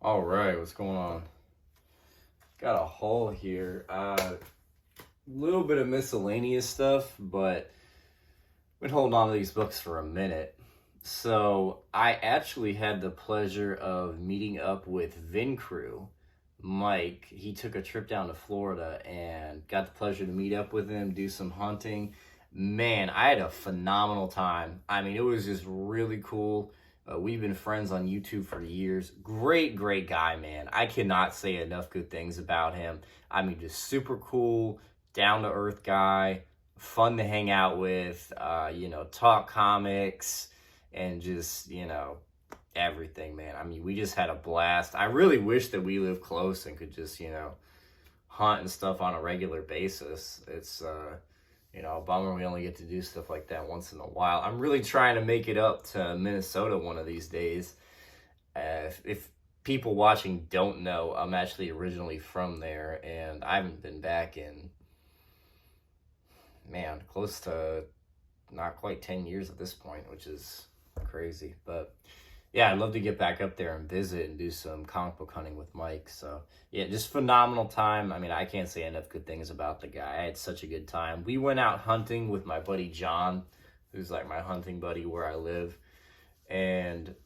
All right, what's going on? Got a haul here. Little bit of miscellaneous stuff, but been holding on to these books for a minute. So I actually had the pleasure of meeting up with Vin Crew, Mike. He took a trip down to Florida and got the pleasure to meet up with him, do some hunting. Man, I had a phenomenal time. I mean, it was just really cool. We've been friends on YouTube for years. Great, great guy, man. I cannot say enough good things about him. I mean, just super cool, down to earth guy, fun to hang out with, talk comics and just, everything, man. I mean, we just had a blast. I really wish that we lived close and could just, hunt and stuff on a regular basis. It's, a bummer we only get to do stuff like that once in a while. I'm really trying to make it up to Minnesota one of these days. If people watching don't know, I'm actually originally from there, and I haven't been back in, man, close to not quite 10 years at this point, which is crazy. But yeah, I'd love to get back up there and visit and do some comic book hunting with Mike. So yeah, just phenomenal time. I mean, I can't say enough good things about the guy. I had such a good time. We went out hunting with my buddy John, who's like my hunting buddy where I live. And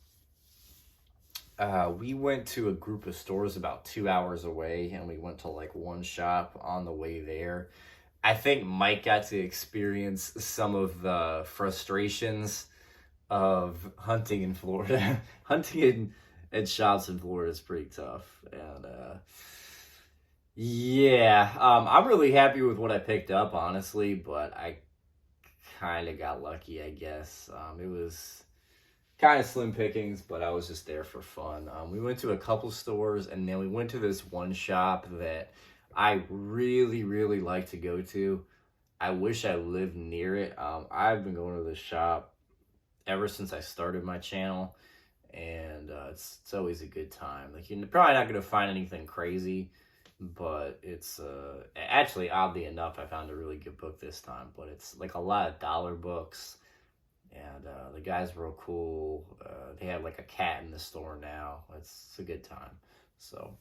we went to a group of stores about 2 hours away, and we went to like one shop on the way there. I think Mike got to experience some of the frustrations of hunting in Florida. Hunting at shops in Florida is pretty tough. And I'm really happy with what I picked up, honestly, but I kind of got lucky, I guess. It was kind of slim pickings, but I was just there for fun. We went to a couple stores, and then we went to this one shop that I really, really like to go to. I wish I lived near it. I've been going to this shop ever since I started my channel, and it's always a good time. Like, you're probably not going to find anything crazy, but it's actually, oddly enough, I found a really good book this time, but it's like a lot of dollar books, and the guy's real cool. They have like a cat in the store now. It's a good time. So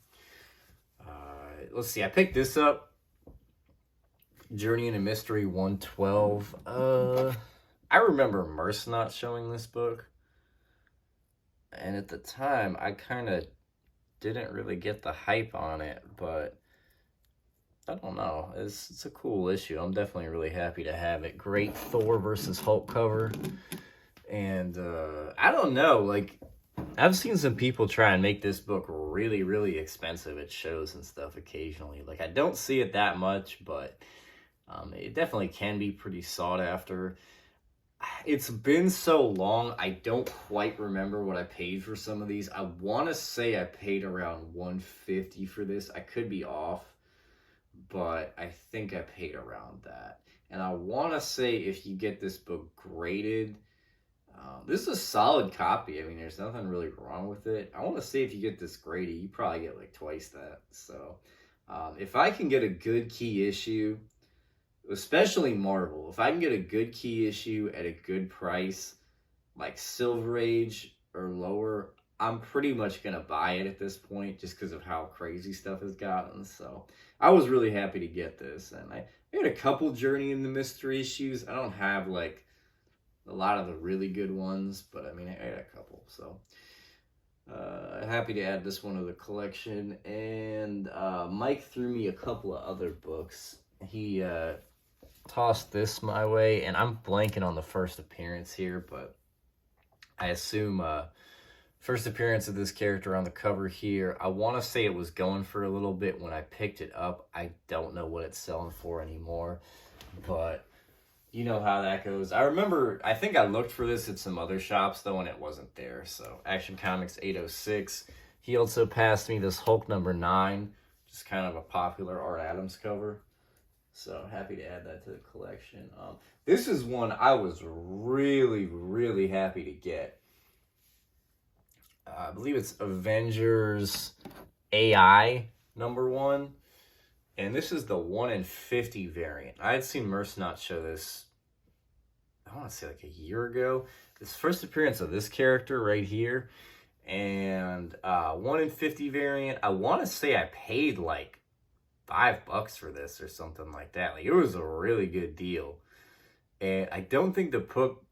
let's see, I picked this up, Journey into Mystery 112. I remember Merce not showing this book, and at the time, I kind of didn't really get the hype on it, but I don't know. It's a cool issue. I'm definitely really happy to have it. Great Thor versus Hulk cover, and I don't know, like, I've seen some people try and make this book really, really expensive at shows and stuff occasionally. Like, I don't see it that much, but it definitely can be pretty sought after. It's been so long, I don't quite remember what I paid for some of these. I want to say I paid around $150 for this. I could be off, but I think I paid around that. And I want to say if you get this book graded, this is a solid copy. I mean, there's nothing really wrong with it. I want to say if you get this graded, you probably get like twice that. So if I can get a good key issue, especially Marvel, if I can get a good key issue at a good price, like Silver Age or lower, I'm pretty much going to buy it at this point just because of how crazy stuff has gotten. So I was really happy to get this. And I had a couple Journey in the Mystery issues. I don't have like a lot of the really good ones, but I mean, I had a couple. So happy to add this one to the collection. And Mike threw me a couple of other books. He tossed this my way, and I'm blanking on the first appearance here, but I assume first appearance of this character on the cover here. I want to say it was going for a little bit when I picked it up. I don't know what it's selling for anymore, but you know how that goes. I think I looked for this at some other shops though, and it wasn't there. So Action Comics 806. He also passed me this Hulk number 9, just kind of a popular Art Adams cover. So happy to add that to the collection. This is one I was really, really happy to get. I believe it's Avengers AI number 1. And this is the 1 in 50 variant. I had seen Merce not show this, I want to say like a year ago. This first appearance of this character right here. And and 1 in 50 variant. I want to say I paid like $5 for this or something like that. Like, it was a really good deal. And I don't think the book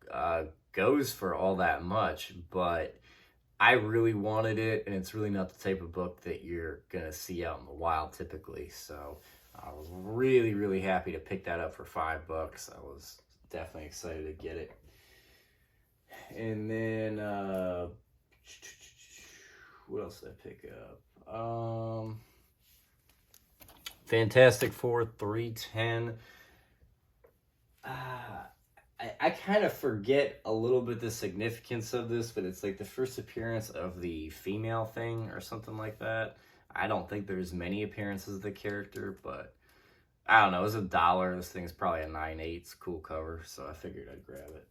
goes for all that much, but I really wanted it, and it's really not the type of book that you're going to see out in the wild typically. So I was really, really happy to pick that up for $5. I was definitely excited to get it. And then, what else did I pick up? Fantastic Four 310. I kind of forget a little bit the significance of this, but it's like the first appearance of the female Thing or something like that. I don't think there's many appearances of the character, but I don't know. It was $1. This thing's probably a 9/8. It's a cool cover, so I figured I'd grab it.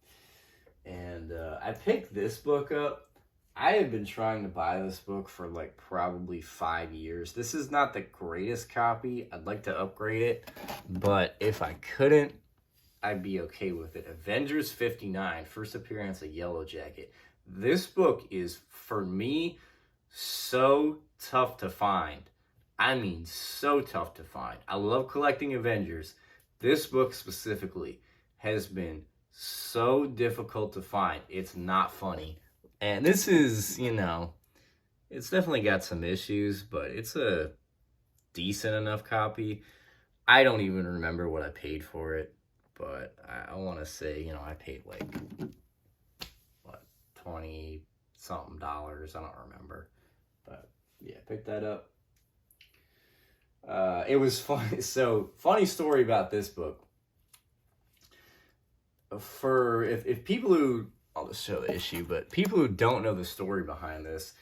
And I picked this book up. I had been trying to buy this book for like probably 5 years. This is not the greatest copy. I'd like to upgrade it, but if I couldn't, I'd be okay with it. Avengers 59, first appearance of Yellow Jacket. This book is, for me, so tough to find. I mean, so tough to find. I love collecting Avengers. This book specifically has been so difficult to find. It's not funny. And this is, it's definitely got some issues, but it's a decent enough copy. I don't even remember what I paid for it, but I want to say, I paid like, what, 20-something dollars. I don't remember. But yeah, picked that up. It was fun. So, funny story about this book. If people who, I'll just show the issue, but people who don't know the story behind this,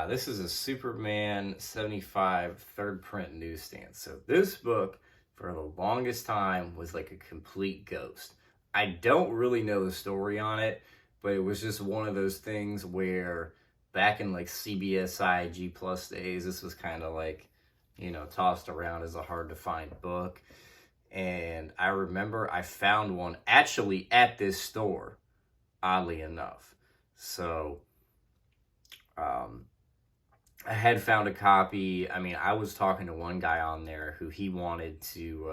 this is a Superman 75 third print newsstand. So this book, for the longest time, was like a complete ghost. I don't really know the story on it, but it was just one of those things where back in like CBSI G Plus days, this was kind of like, tossed around as a hard to find book. And I remember I found one actually at this store, oddly enough. So, I had found a copy. I mean, I was talking to one guy on there who he wanted to,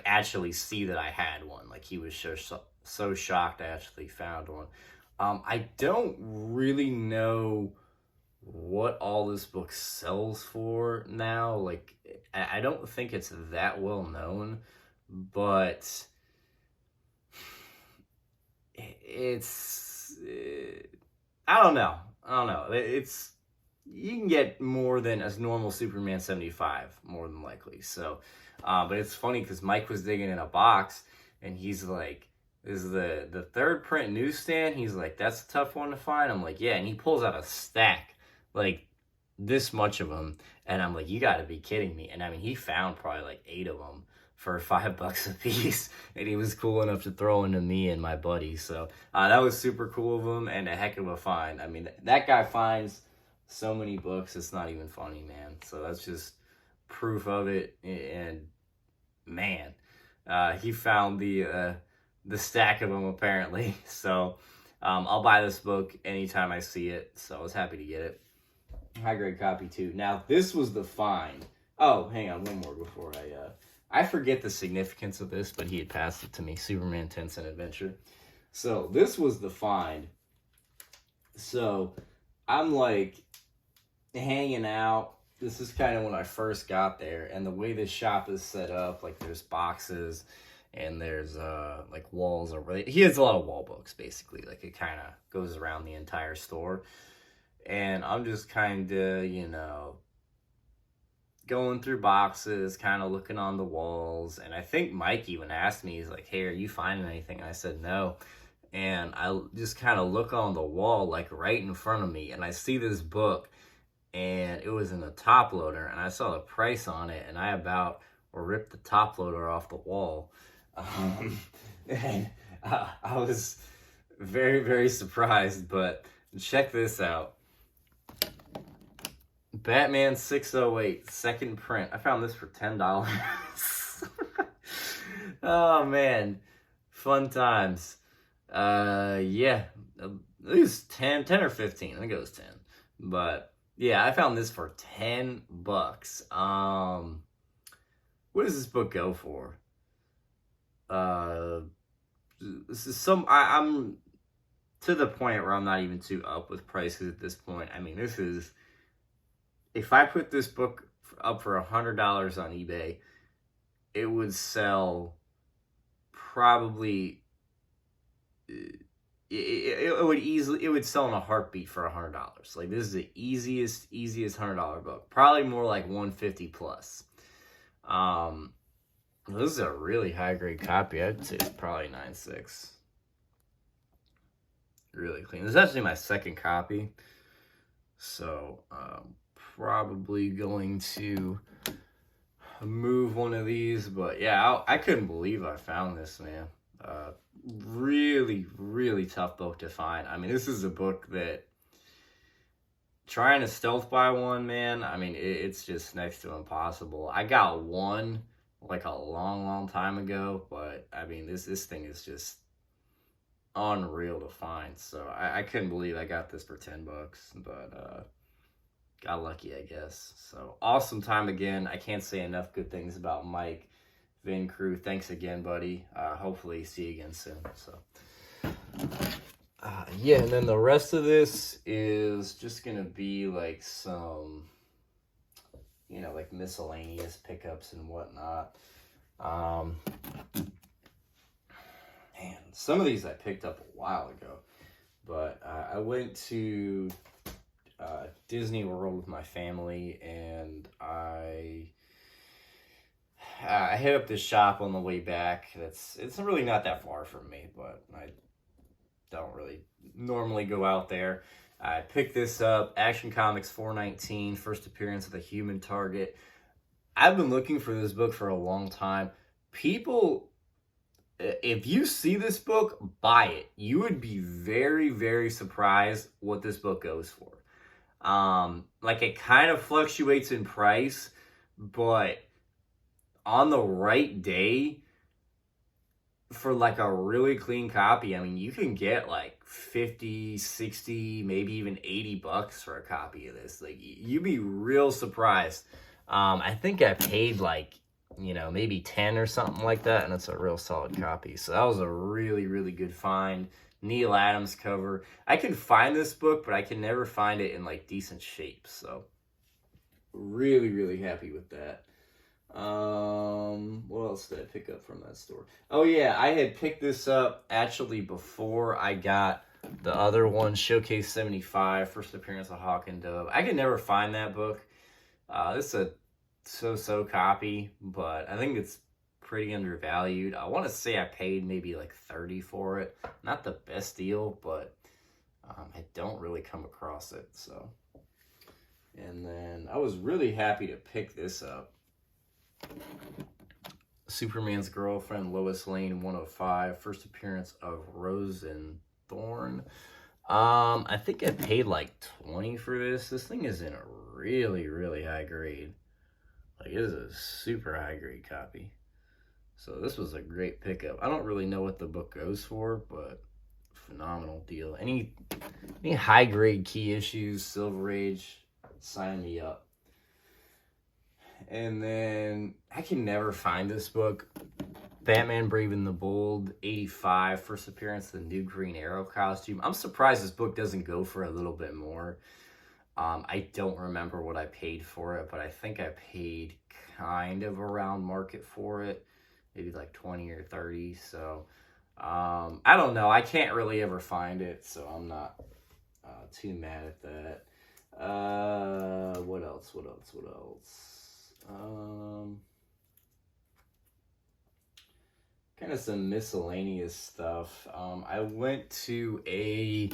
actually see that I had one. Like, he was so shocked I actually found one. I don't really know what all this book sells for now. Like, I don't think it's that well known, but it's, I don't know. It's, you can get more than a normal Superman 75, more than likely. So, but it's funny because Mike was digging in a box and he's like, "This is the third print newsstand." He's like, "That's a tough one to find." I'm like, "Yeah." And he pulls out a stack, like this much of them. And I'm like, "You got to be kidding me." And I mean, he found probably like 8 of them for $5 a piece. And he was cool enough to throw them to me and my buddy. So that was super cool of him and a heck of a find. I mean, that guy finds so many books, it's not even funny, man. So that's just proof of it. And man, he found the stack of them apparently. So I'll buy this book anytime I see it. So I was happy to get it. High grade copy too. Now this was the find. Oh, hang on, one more before I forget the significance of this, but he had passed it to me. Superman 10-cent adventure. So this was the find. So I'm like hanging out. This is kind of when I first got there, and the way this shop is set up, like there's boxes and there's like walls over. He has a lot of wall books basically. Like it kind of goes around the entire store, and I'm just kind of going through boxes, kind of looking on the walls. And I think Mike even asked me, he's like, "Hey, are you finding anything?" And I said no. And I just kind of look on the wall, like right in front of me, and I see this book, and it was in the top loader, and I saw the price on it, and I about ripped the top loader off the wall. And I was very, very surprised, but check this out. Batman 608, second print. I found this for $10. Oh, man. Fun times. Yeah. it was 10 or 15. I think it was 10. But yeah, I found this for $10. What does this book go for? This is I'm to the point where I'm not even too up with prices at this point. I mean, this is, if I put this book up for $100 on eBay, it would sell probably, it would sell in a heartbeat for $100. Like, this is the easiest $100 book. Probably more like 150 plus. This is a really high grade copy. I'd say it's probably 9.6. Really clean. This is actually my second copy, so probably going to move one of these. But yeah, I couldn't believe I found this, man. Really tough book to find. I mean, this is a book that, trying to stealth buy one, man, I mean, it's just next to impossible. I got one like a long time ago, but I mean, this thing is just unreal to find. So I couldn't believe I got this for $10, but got lucky, I guess. So awesome time again. I can't say enough good things about Mike, Vin crew. Thanks again, buddy. Hopefully see you again soon. So yeah, and then the rest of this is just gonna be like some, you know, like miscellaneous pickups and whatnot. Man, some of these I picked up a while ago, but I went to Disney World with my family, and I hit up this shop on the way back. It's really not that far from me, but I don't really normally go out there. I picked this up, Action Comics 419, first appearance of the Human Target. I've been looking for this book for a long time. People, if you see this book, buy it. You would be very surprised what this book goes for. Like, it kind of fluctuates in price, but on the right day, for like a really clean copy, I mean, you can get like 50, 60, maybe even $80 for a copy of this. Like, you'd be real surprised. I think I paid like, you know, maybe 10 or something like that, and it's a real solid copy. So that was a really good find. Neil Adams cover. I can find this book, but I can never find it in like decent shape. So really happy with that. What else did I pick up from that store? Oh yeah, I had picked this up actually before I got the other one, Showcase 75, first appearance of Hawk and Dove. I could never find that book. This is a so-so copy, but I think it's pretty undervalued. I want to say I paid maybe like $30 for it. Not the best deal, but I don't really come across it. So, and then I was really happy to pick this up. Superman's Girlfriend, Lois Lane 105, first appearance of Rose and Thorn. I think I paid like $20 for this. This thing is in a really high grade. Like, it is a super high grade copy. So this was a great pickup. I don't really know what the book goes for, but phenomenal deal. Any high grade key issues, Silver Age, sign me up. And then I can never find this book. Batman Brave and the Bold 85, first appearance of the new Green Arrow costume. I'm surprised this book doesn't go for a little bit more. I don't remember what I paid for it, but I think I paid kind of around market for it. Maybe like 20 or 30. So I don't know. I can't really ever find it, so I'm not too mad at that. What else? Kind of some miscellaneous stuff. I went to a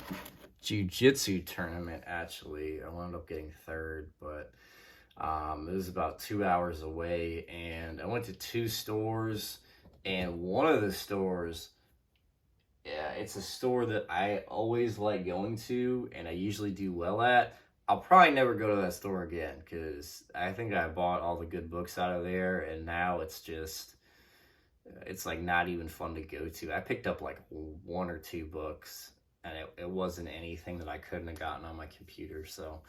jiu-jitsu tournament, actually. I wound up getting third, but it was about 2 hours away, and I went to two stores, and one of the stores, yeah, it's a store that I always like going to, and I usually do well at. I'll probably never go to that store again, because I think I bought all the good books out of there, and now it's just, it's like not even fun to go to. I picked up like one or two books, and it wasn't anything that I couldn't have gotten on my computer. So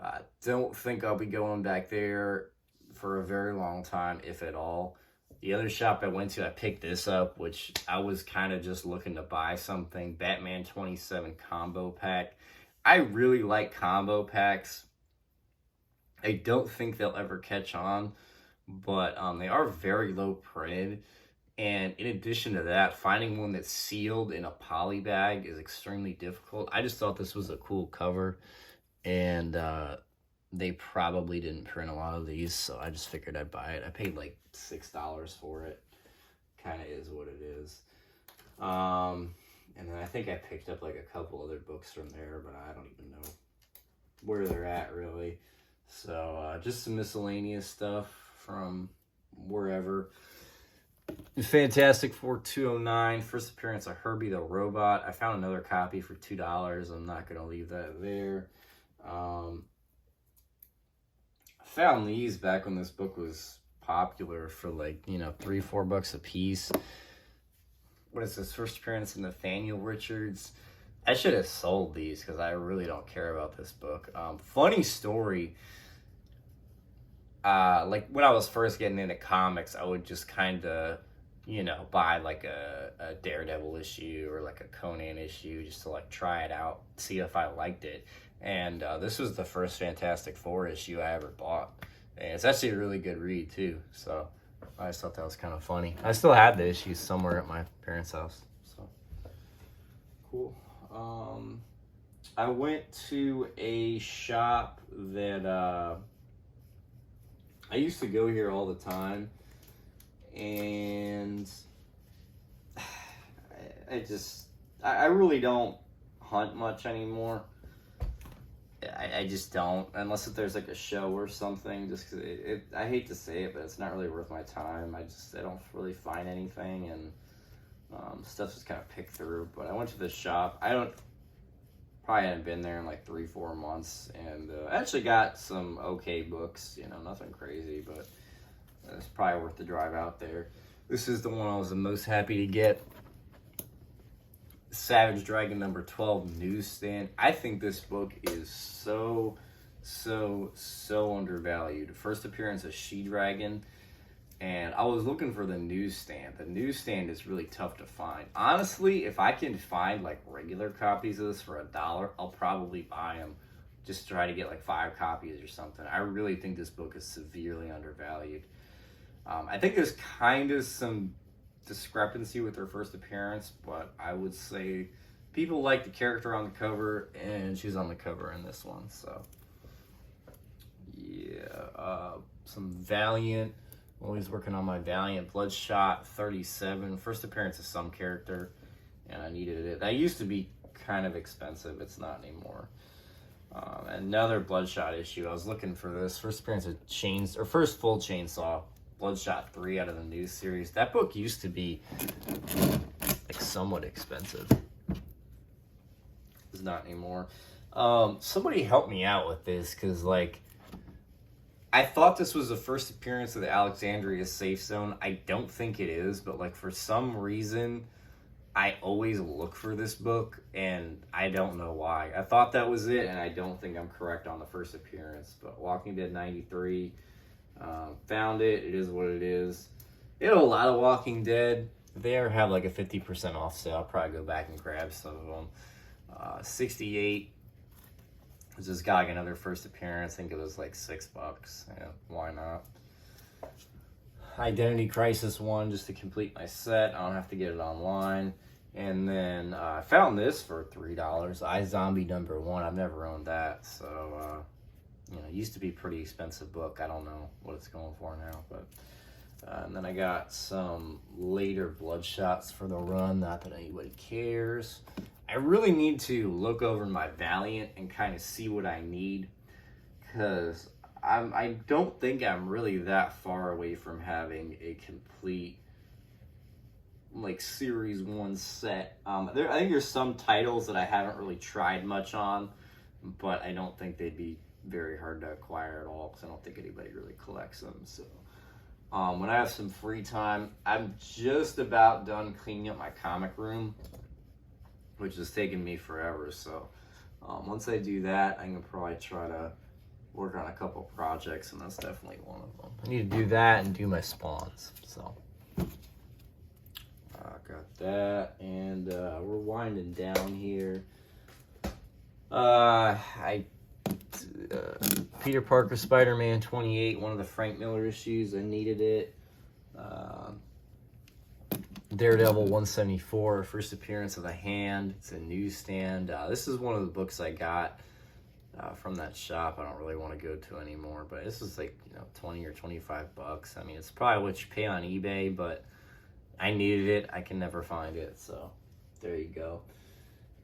I don't think I'll be going back there for a very long time, if at all. The other shop I went to, I picked this up, which I was kind of just looking to buy something. Batman 27 combo pack. I really like combo packs. I don't think they'll ever catch on, but they are very low printed. And in addition to that, finding one that's sealed in a poly bag is extremely difficult. I just thought this was a cool cover, and they probably didn't print a lot of these, so I just figured I'd buy it. I paid like $6 for it. Kind of is what it is. And then I think I picked up like a couple other books from there, but I don't even know where they're at really. So just some miscellaneous stuff from wherever. Fantastic Four 209, first appearance of Herbie the Robot. I found another copy for $2. I'm not going to leave that there. Found these back when this book was popular for like, $3-4 a piece. What is this? First appearance of Nathaniel Richards. I should have sold these because I really don't care about this book. Funny story. Like when I was first getting into comics, I would just kind of, buy like a Daredevil issue or like a Conan issue just to like try it out, see if I liked it. And this was the first Fantastic Four issue I ever bought. And it's actually a really good read too. So I just thought that was kind of funny. I still have the issues somewhere at my parents' house. So cool. I went to a shop that I used to go here all the time, and I really don't hunt much anymore. I just don't, unless if there's like a show or something, just because I hate to say it, but it's not really worth my time. I don't really find anything, and stuff's just kind of picked through. But I went to this shop. Probably hadn't been there in like 3-4 months, and I actually got some okay books, nothing crazy, but it's probably worth the drive out there. This is the one I was the most happy to get. Savage Dragon number 12, Newsstand. I think this book is so undervalued. First appearance of She-Dragon, and I was looking for the Newsstand. The Newsstand is really tough to find. Honestly, if I can find like regular copies of this for $1, I'll probably buy them. Just try to get like 5 copies or something. I really think this book is severely undervalued. I think there's kind of some discrepancy with her first appearance, but I would say people like the character on the cover, and she's on the cover in this one. So yeah, some Valiant. Always working on my Valiant. Bloodshot 37, first appearance of some character, and I needed it. That used to be kind of expensive. It's not anymore. Another Bloodshot issue. I was looking for this. First appearance of first full Chainsaw. Bloodshot 3 out of the new series. That book used to be like somewhat expensive. It's not anymore. Somebody help me out with this, because like I thought this was the first appearance of the Alexandria Safe Zone. I don't think it is, but like for some reason I always look for this book, and I don't know why. I thought that was it, and I don't think I'm correct on the first appearance. But Walking Dead 93, found it. It is what it is. They have a lot of Walking Dead. If they ever have like a 50% off sale, I'll probably go back and grab some of them. 68. Just got like another first appearance. I think it was like $6. Yeah, why not? Identity Crisis 1 just to complete my set. I don't have to get it online. And then I found this for $3. iZombie number 1. I've never owned that. So, it used to be a pretty expensive book. I don't know what it's going for now. But and then I got some later Bloodshots for the run. Not that anybody cares. I really need to look over my Valiant and kind of see what I need, because I don't think I'm really that far away from having a complete like series 1 set. I think there's some titles that I haven't really tried much on, but I don't think they'd be very hard to acquire at all, because I don't think anybody really collects them. So when I have some free time, I'm just about done cleaning up my comic room. which has taken me forever. So once I do that, I'm gonna probably try to work on a couple projects, and that's definitely one of them. I need to do that and do my spawns. So got that, and we're winding down here. Peter Parker Spider-Man 28, one of the Frank Miller issues. I needed it. Daredevil 174, first appearance of the Hand. It's a Newsstand. This is one of the books I got from that shop I don't really want to go to anymore, but this is like 20 or 25 bucks. I mean, it's probably what you pay on eBay, but I needed it. I can never find it, so there you go.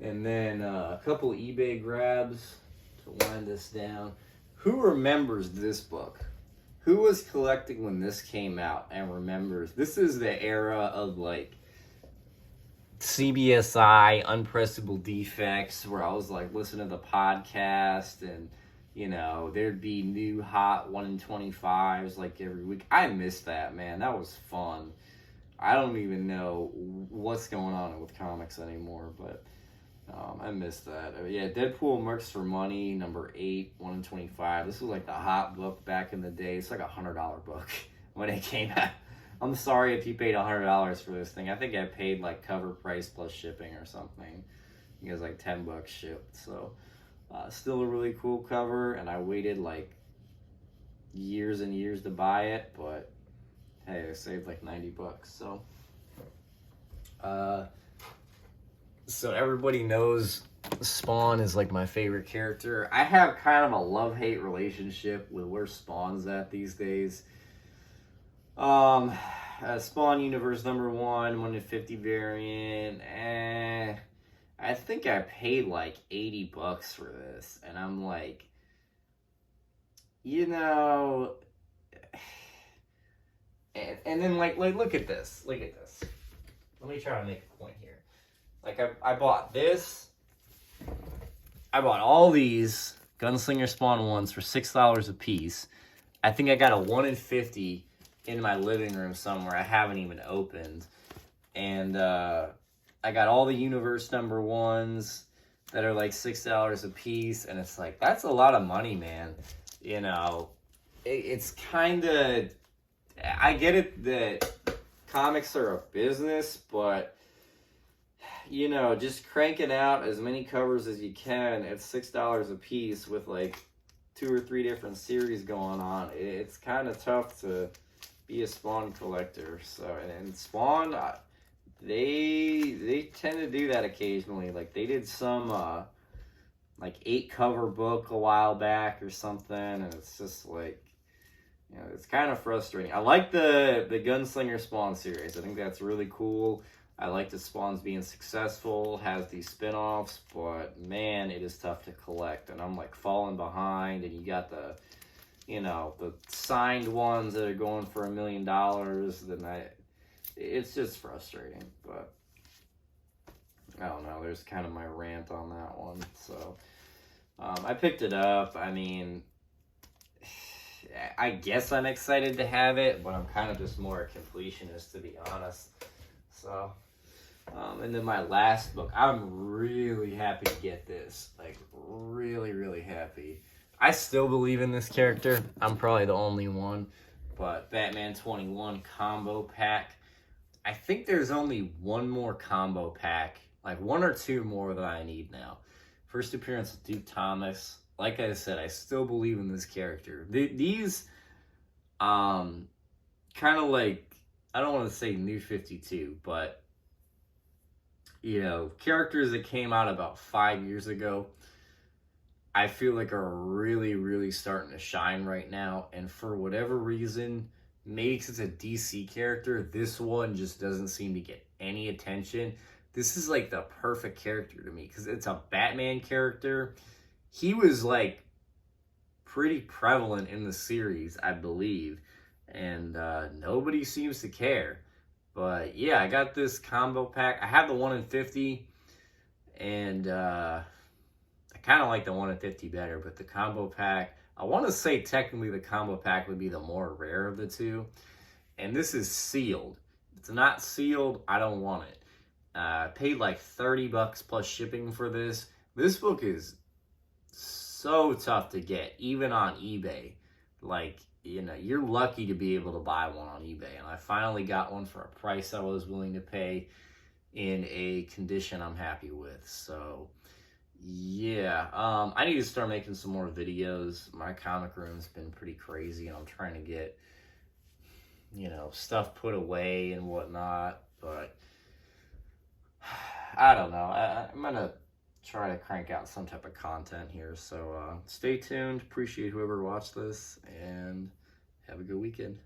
And then a couple eBay grabs to wind this down. Who remembers this book? Who was collecting when this came out and remembers? This is the era of like CBSI, Unpressable Defects, where I was like listening to the podcast and there'd be new hot 1 in 25s like every week. I miss that, man. That was fun. I don't even know what's going on with comics anymore, but I miss that. Yeah, Deadpool Mercs for Money, number 8, 1 in 25. This was like the hot book back in the day. It's like a $100 book when it came out. I'm sorry if you paid $100 for this thing. I think I paid like cover price plus shipping or something. It was like $10 shipped. So still a really cool cover, and I waited like years and years to buy it, but hey, I saved like $90. So everybody knows Spawn is like my favorite character. I have kind of a love-hate relationship with where Spawn's at these days. Spawn Universe number 1, 1 in 50 variant. I think I paid like $80 for this, and I'm like, and then like look at this. Let me try to make a point here. Like I bought this. I bought all these Gunslinger Spawn 1s for $6 a piece. I think I got a 1 in 50 in my living room somewhere I haven't even opened. And I got all the Universe number 1s that are like $6 a piece, and it's like, that's a lot of money, man. It's kind of, I get it that comics are a business, but just cranking out as many covers as you can at $6 a piece with like 2 or 3 different series going on, it's kind of tough to be a Spawn collector. So, and Spawn, they tend to do that occasionally. Like they did some like 8 cover book a while back or something, and it's just like, it's kind of frustrating. I like the Gunslinger Spawn series. I think that's really cool. I like the Spawn's being successful, has these spin-offs, but man, it is tough to collect, and I'm like falling behind. And you got the signed ones that are going for $1 million. Then it's just frustrating. But I don't know. There's kind of my rant on that one. So I picked it up. I mean, I guess I'm excited to have it, but I'm kind of just more a completionist, to be honest. So, and then my last book, I'm really happy to get this. Like, really, really happy. I still believe in this character. I'm probably the only one. But Batman 21 combo pack. I think there's only one more combo pack. Like, 1 or 2 more that I need now. First appearance of Duke Thomas. Like I said, I still believe in this character. These, kind of like, I don't want to say New 52, but, characters that came out about 5 years ago, I feel like are really, really starting to shine right now. And for whatever reason, maybe because it's a DC character, this one just doesn't seem to get any attention. This is like the perfect character to me because it's a Batman character. He was like pretty prevalent in the series, I believe. And nobody seems to care. But yeah, I got this combo pack. I have the 1 in 50, and I kind of like the 1 in 50 better, but the combo pack, I want to say technically the combo pack would be the more rare of the two. And this is sealed. If it's not sealed, I don't want it. Paid like $30 plus shipping for this. This book is so tough to get, even on eBay. Like, you know, you're lucky to be able to buy one on eBay. And I finally got one for a price I was willing to pay in a condition I'm happy with. So, yeah. I need to start making some more videos. My comic room's been pretty crazy, and I'm trying to get, you know, stuff put away and whatnot. But I don't know. I'm going to try to crank out some type of content here. So stay tuned. Appreciate whoever watched this, and have a good weekend.